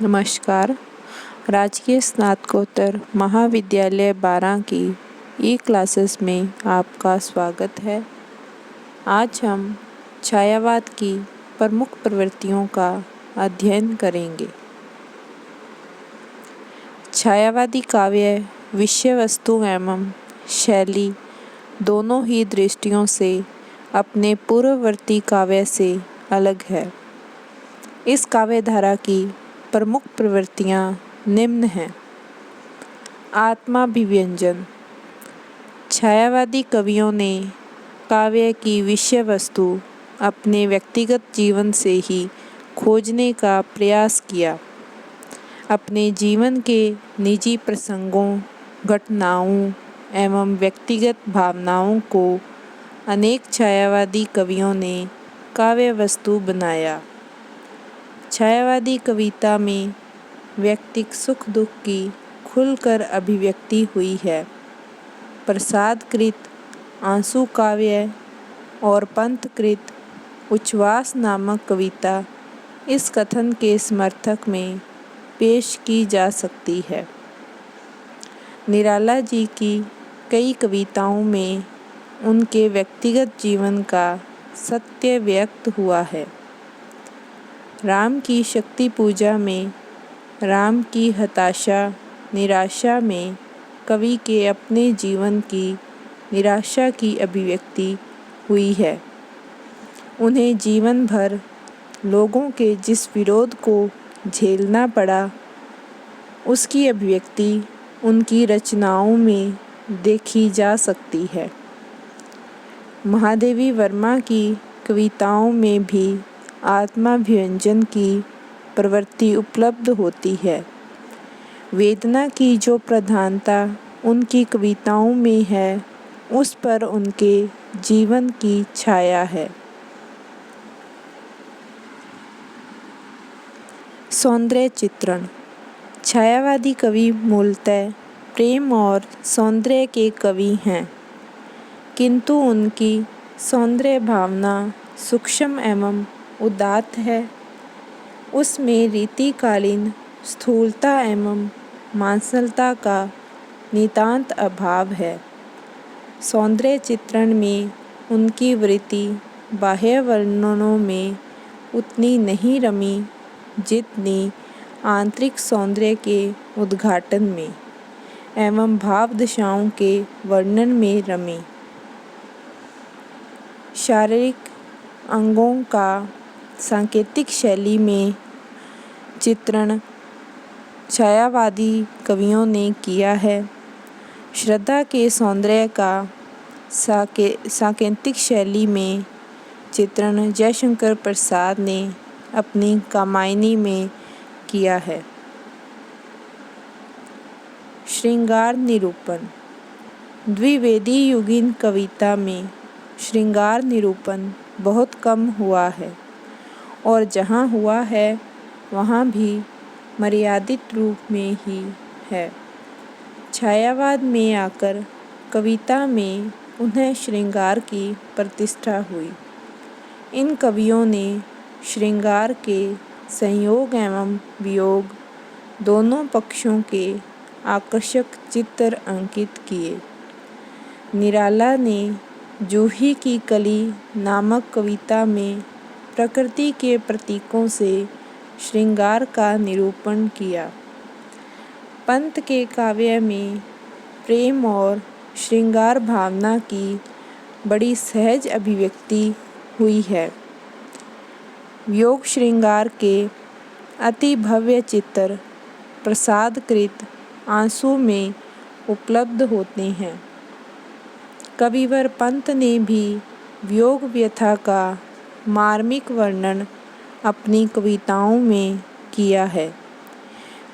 नमस्कार। राजकीय स्नातकोत्तर महाविद्यालय 12 की ई क्लासेस में आपका स्वागत है। आज हम छायावाद की प्रमुख प्रवृत्तियों का अध्ययन करेंगे। छायावादी काव्य विषय वस्तु एवं शैली दोनों ही दृष्टियों से अपने पूर्ववर्ती काव्य से अलग है। इस काव्य धारा की प्रमुख प्रवृत्तियाँ निम्न हैं। आत्माभिव्यंजन। छायावादी कवियों ने काव्य की विषय वस्तु अपने व्यक्तिगत जीवन से ही खोजने का प्रयास किया। अपने जीवन के निजी प्रसंगों, घटनाओं एवं व्यक्तिगत भावनाओं को अनेक छायावादी कवियों ने काव्य वस्तु बनाया। छायावादी कविता में व्यक्तिक सुख दुख की खुलकर अभिव्यक्ति हुई है। प्रसादकृत आंसू काव्य और पंथकृत उच्छ्वास नामक कविता इस कथन के समर्थक में पेश की जा सकती है। निराला जी की कई कविताओं में उनके व्यक्तिगत जीवन का सत्य व्यक्त हुआ है। राम की शक्ति पूजा में राम की हताशा निराशा में कवि के अपने जीवन की निराशा की अभिव्यक्ति हुई है। उन्हें जीवन भर लोगों के जिस विरोध को झेलना पड़ा, उसकी अभिव्यक्ति उनकी रचनाओं में देखी जा सकती है। महादेवी वर्मा की कविताओं में भी आत्माभिव्यंजन की प्रवृत्ति उपलब्ध होती है। वेदना की जो प्रधानता उनकी कविताओं में है, उस पर उनके जीवन की छाया है। सौंदर्य चित्रण। छायावादी कवि मूलतः प्रेम और सौंदर्य के कवि हैं, किंतु उनकी सौंदर्य भावना सूक्ष्म एवं उदात्त है। उसमें रीतिकालीन स्थूलता एवं मांसलता का नितांत अभाव है। सौंदर्य चित्रण में उनकी वृत्ति बाह्य वर्णनों में उतनी नहीं रमी जितनी आंतरिक सौंदर्य के उद्घाटन में एवं भाव दशाओं के वर्णन में रमी। शारीरिक अंगों का सांकेतिक शैली में चित्रण छायावादी कवियों ने किया है। श्रद्धा के सौंदर्य का सांकेतिक शैली में चित्रण जयशंकर प्रसाद ने अपनी कामायनी में किया है। श्रृंगार निरूपण। द्विवेदी युगीन कविता में श्रृंगार निरूपण बहुत कम हुआ है और जहाँ हुआ है वहाँ भी मर्यादित रूप में ही है। छायावाद में आकर कविता में उन्हें श्रृंगार की प्रतिष्ठा हुई। इन कवियों ने श्रृंगार के संयोग एवं वियोग दोनों पक्षों के आकर्षक चित्र अंकित किए। निराला ने जूही की कली नामक कविता में प्रकृति के प्रतीकों से श्रृंगार का निरूपण किया। पंत के काव्य में प्रेम और श्रृंगार भावना की बड़ी सहज अभिव्यक्ति हुई है। वियोग श्रृंगार के अति भव्य चित्र प्रसादकृत आंसू में उपलब्ध होते हैं। कविवर पंत ने भी वियोग व्यथा का मार्मिक वर्णन अपनी कविताओं में किया है।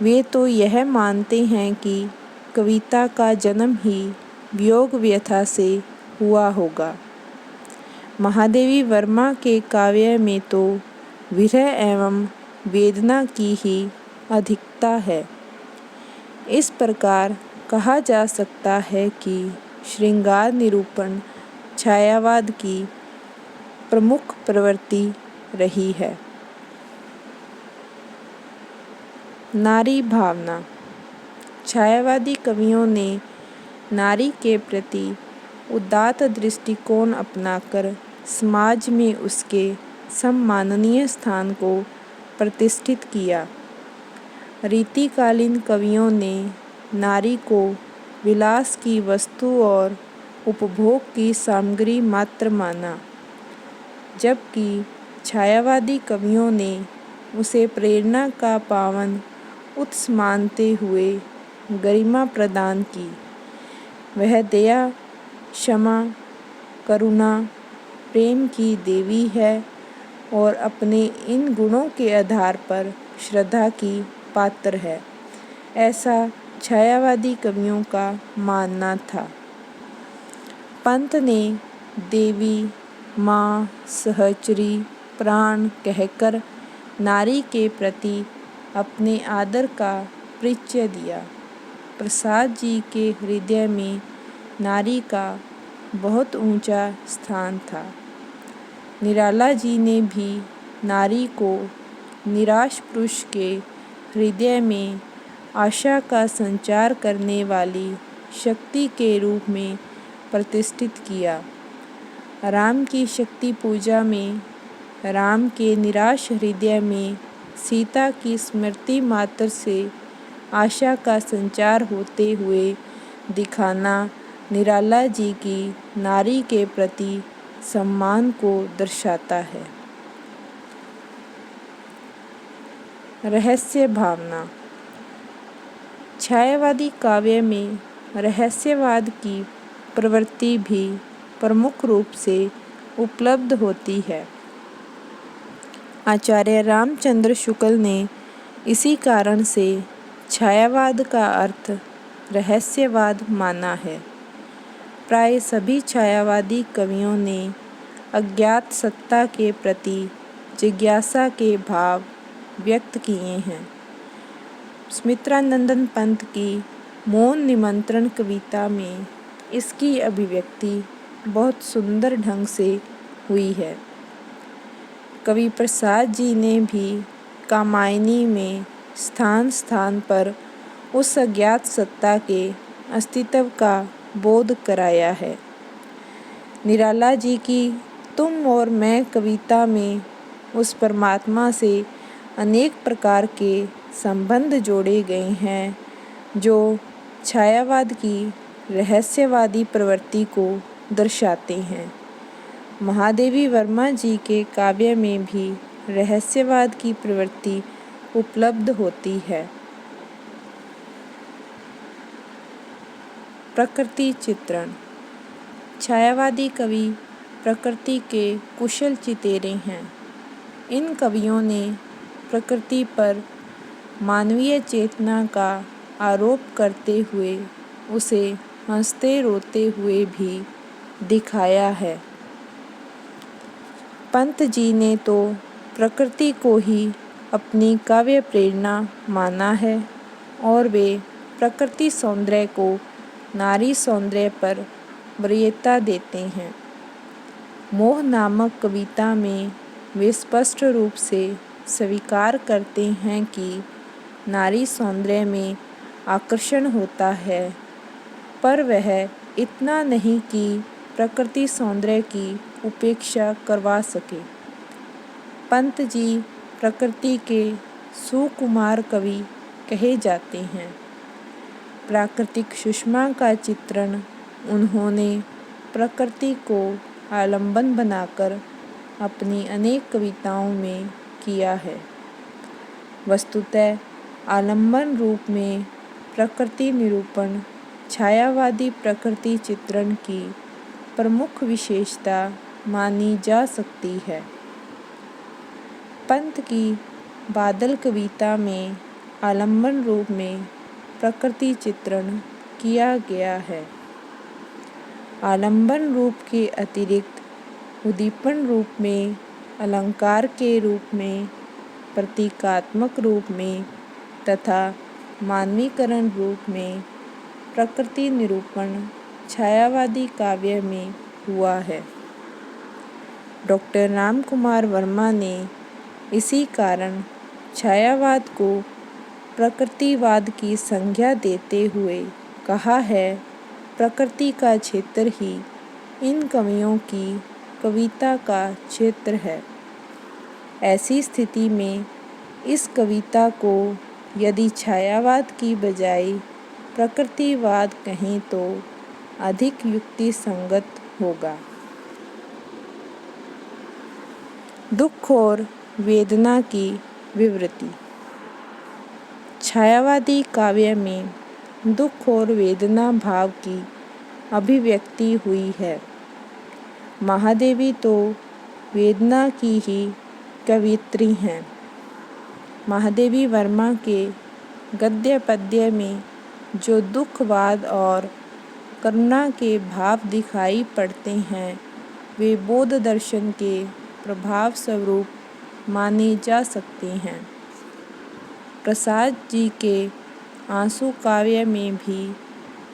वे तो यह मानते हैं कि कविता का जन्म ही वियोग व्यथा से हुआ होगा। महादेवी वर्मा के काव्य में तो विरह एवं वेदना की ही अधिकता है। इस प्रकार कहा जा सकता है कि श्रृंगार निरूपण छायावाद की प्रमुख प्रवृत्ति रही है। नारी भावना। छायावादी कवियों ने नारी के प्रति उदात्त दृष्टिकोण अपनाकर समाज में उसके सम्माननीय स्थान को प्रतिष्ठित किया। रीतिकालीन कवियों ने नारी को विलास की वस्तु और उपभोग की सामग्री मात्र माना, जबकि छायावादी कवियों ने उसे प्रेरणा का पावन उत्स मानते हुए गरिमा प्रदान की। वह दया, क्षमा, करुणा, प्रेम की देवी है और अपने इन गुणों के आधार पर श्रद्धा की पात्र है, ऐसा छायावादी कवियों का मानना था। पंत ने देवी, माँ, सहचरी, प्राण कहकर नारी के प्रति अपने आदर का परिचय दिया। प्रसाद जी के हृदय में नारी का बहुत ऊंचा स्थान था। निराला जी ने भी नारी को निराश पुरुष के हृदय में आशा का संचार करने वाली शक्ति के रूप में प्रतिष्ठित किया। राम की शक्ति पूजा में राम के निराश हृदय में सीता की स्मृति मात्र से आशा का संचार होते हुए दिखाना निराला जी की नारी के प्रति सम्मान को दर्शाता है। रहस्य भावना। छायावादी काव्य में रहस्यवाद की प्रवृत्ति भी प्रमुख रूप से उपलब्ध होती है। आचार्य रामचंद्र शुक्ल ने इसी कारण से छायावाद का अर्थ रहस्यवाद माना है। प्राय सभी छायावादी कवियों ने अज्ञात सत्ता के प्रति जिज्ञासा के भाव व्यक्त किए हैं। सुमित्रानंदन पंत की मौन निमंत्रण कविता में इसकी अभिव्यक्ति बहुत सुंदर ढंग से हुई है। कवि प्रसाद जी ने भी कामायनी में स्थान स्थान पर उस अज्ञात सत्ता के अस्तित्व का बोध कराया है। निराला जी की तुम और मैं कविता में उस परमात्मा से अनेक प्रकार के संबंध जोड़े गए हैं जो छायावाद की रहस्यवादी प्रवृत्ति को दर्शाते हैं। महादेवी वर्मा जी के काव्य में भी रहस्यवाद की प्रवृत्ति उपलब्ध होती है। प्रकृति चित्रण। छायावादी कवि प्रकृति के कुशल चितेरे हैं। इन कवियों ने प्रकृति पर मानवीय चेतना का आरोप करते हुए उसे हंसते रोते हुए भी दिखाया है। पंत जी ने तो प्रकृति को ही अपनी काव्य प्रेरणा माना है और वे प्रकृति सौंदर्य को नारी सौंदर्य पर वरीयता देते हैं। मोह नामक कविता में वे स्पष्ट रूप से स्वीकार करते हैं कि नारी सौंदर्य में आकर्षण होता है, पर वह इतना नहीं कि प्रकृति सौंदर्य की उपेक्षा करवा सके। पंत जी प्रकृति के सुकुमार कवि कहे जाते हैं। प्राकृतिक सुषमा का चित्रण उन्होंने प्रकृति को आलंबन बनाकर अपनी अनेक कविताओं में किया है। वस्तुतः आलंबन रूप में प्रकृति निरूपण छायावादी प्रकृति चित्रण की प्रमुख विशेषता मानी जा सकती है। पंत की बादल कविता में आलंबन रूप में प्रकृति चित्रण किया गया है। आलंबन रूप के अतिरिक्त उद्दीपन रूप में, अलंकार के रूप में, प्रतीकात्मक रूप में तथा मानवीकरण रूप में प्रकृति निरूपण छायावादी काव्य में हुआ है। डॉक्टर रामकुमार वर्मा ने इसी कारण छायावाद को प्रकृतिवाद की संज्ञा देते हुए कहा है, प्रकृति का क्षेत्र ही इन कवियों की कविता का क्षेत्र है। ऐसी स्थिति में इस कविता को यदि छायावाद की बजाय प्रकृतिवाद कहें तो अधिक युक्ति संगत होगा। दुख और वेदना की विवृति। छायावादी काव्य में दुख और वेदना भाव की अभिव्यक्ति हुई है। महादेवी तो वेदना की ही कवियत्री हैं। महादेवी वर्मा के गद्य पद्य में जो दुखवाद और करुणा के भाव दिखाई पड़ते हैं, वे बौद्ध दर्शन के प्रभाव स्वरूप माने जा सकते हैं। प्रसाद जी के आंसू काव्य में भी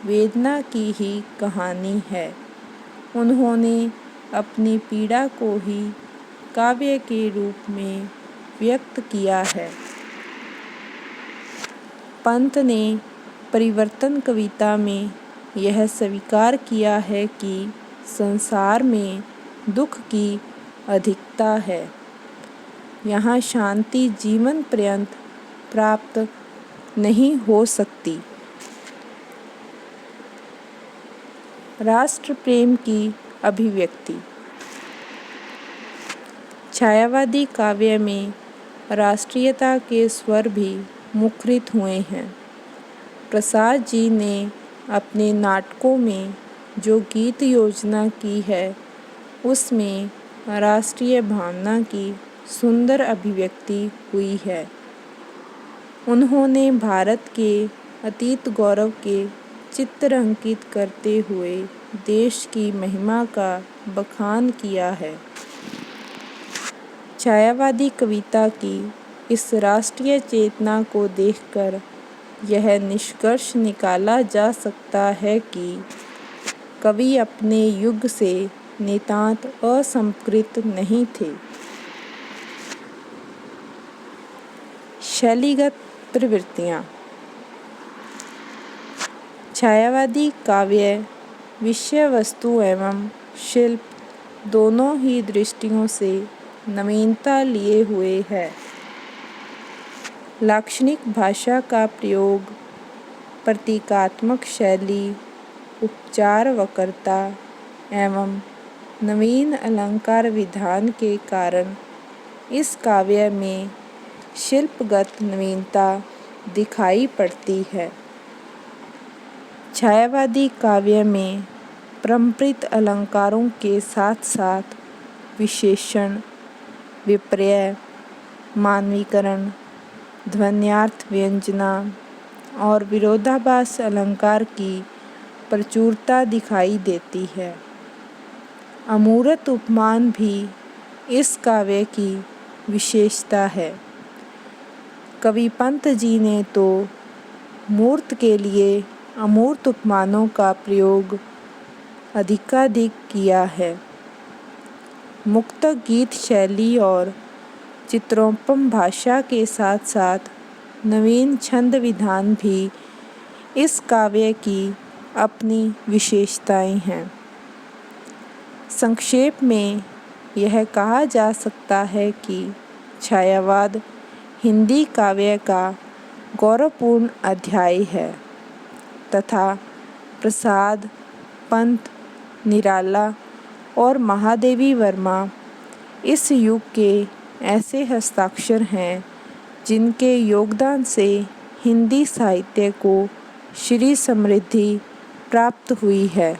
वेदना की ही कहानी है। उन्होंने अपनी पीड़ा को ही काव्य के रूप में व्यक्त किया है। पंत ने परिवर्तन कविता में यह स्वीकार किया है कि संसार में दुख की अधिकता है। यहाँ शांति जीवन पर्यंत प्राप्त नहीं हो सकती। राष्ट्र प्रेम की अभिव्यक्ति। छायावादी काव्य में राष्ट्रीयता के स्वर भी मुखरित हुए हैं। प्रसाद जी ने अपने नाटकों में जो गीत योजना की है, उसमें राष्ट्रीय भावना की सुंदर अभिव्यक्ति हुई है। उन्होंने भारत के अतीत गौरव के चित्र अंकित करते हुए देश की महिमा का बखान किया है। छायावादी कविता की इस राष्ट्रीय चेतना को देखकर यह निष्कर्ष निकाला जा सकता है कि कवि अपने युग से नितांत असंस्कृत नहीं थे। शैलीगत प्रवृत्तियाँ। छायावादी काव्य विषय वस्तु एवं शिल्प दोनों ही दृष्टियों से नवीनता लिए हुए है। लाक्षणिक भाषा का प्रयोग, प्रतीकात्मक शैली, उपचार वक्रता एवं नवीन अलंकार विधान के कारण इस काव्य में शिल्पगत नवीनता दिखाई पड़ती है। छायावादी काव्य में परंपरित अलंकारों के साथ साथ विशेषण, विपर्य, मानवीकरण, ध्वन्यार्थ व्यंजना और विरोधाभास अलंकार की प्रचुरता दिखाई देती है। अमूर्त उपमान भी इस काव्य की विशेषता है। कवि पंत जी ने तो मूर्त के लिए अमूर्त उपमानों का प्रयोग अधिकाधिक किया है। मुक्तक गीत शैली और चित्रोपम भाषा के साथ साथ नवीन छंद विधान भी इस काव्य की अपनी विशेषताएं हैं। संक्षेप में यह कहा जा सकता है कि छायावाद हिंदी काव्य का गौरवपूर्ण अध्याय है तथा प्रसाद, पंत, निराला और महादेवी वर्मा इस युग के ऐसे हस्ताक्षर हैं जिनके योगदान से हिंदी साहित्य को श्री समृद्धि प्राप्त हुई है।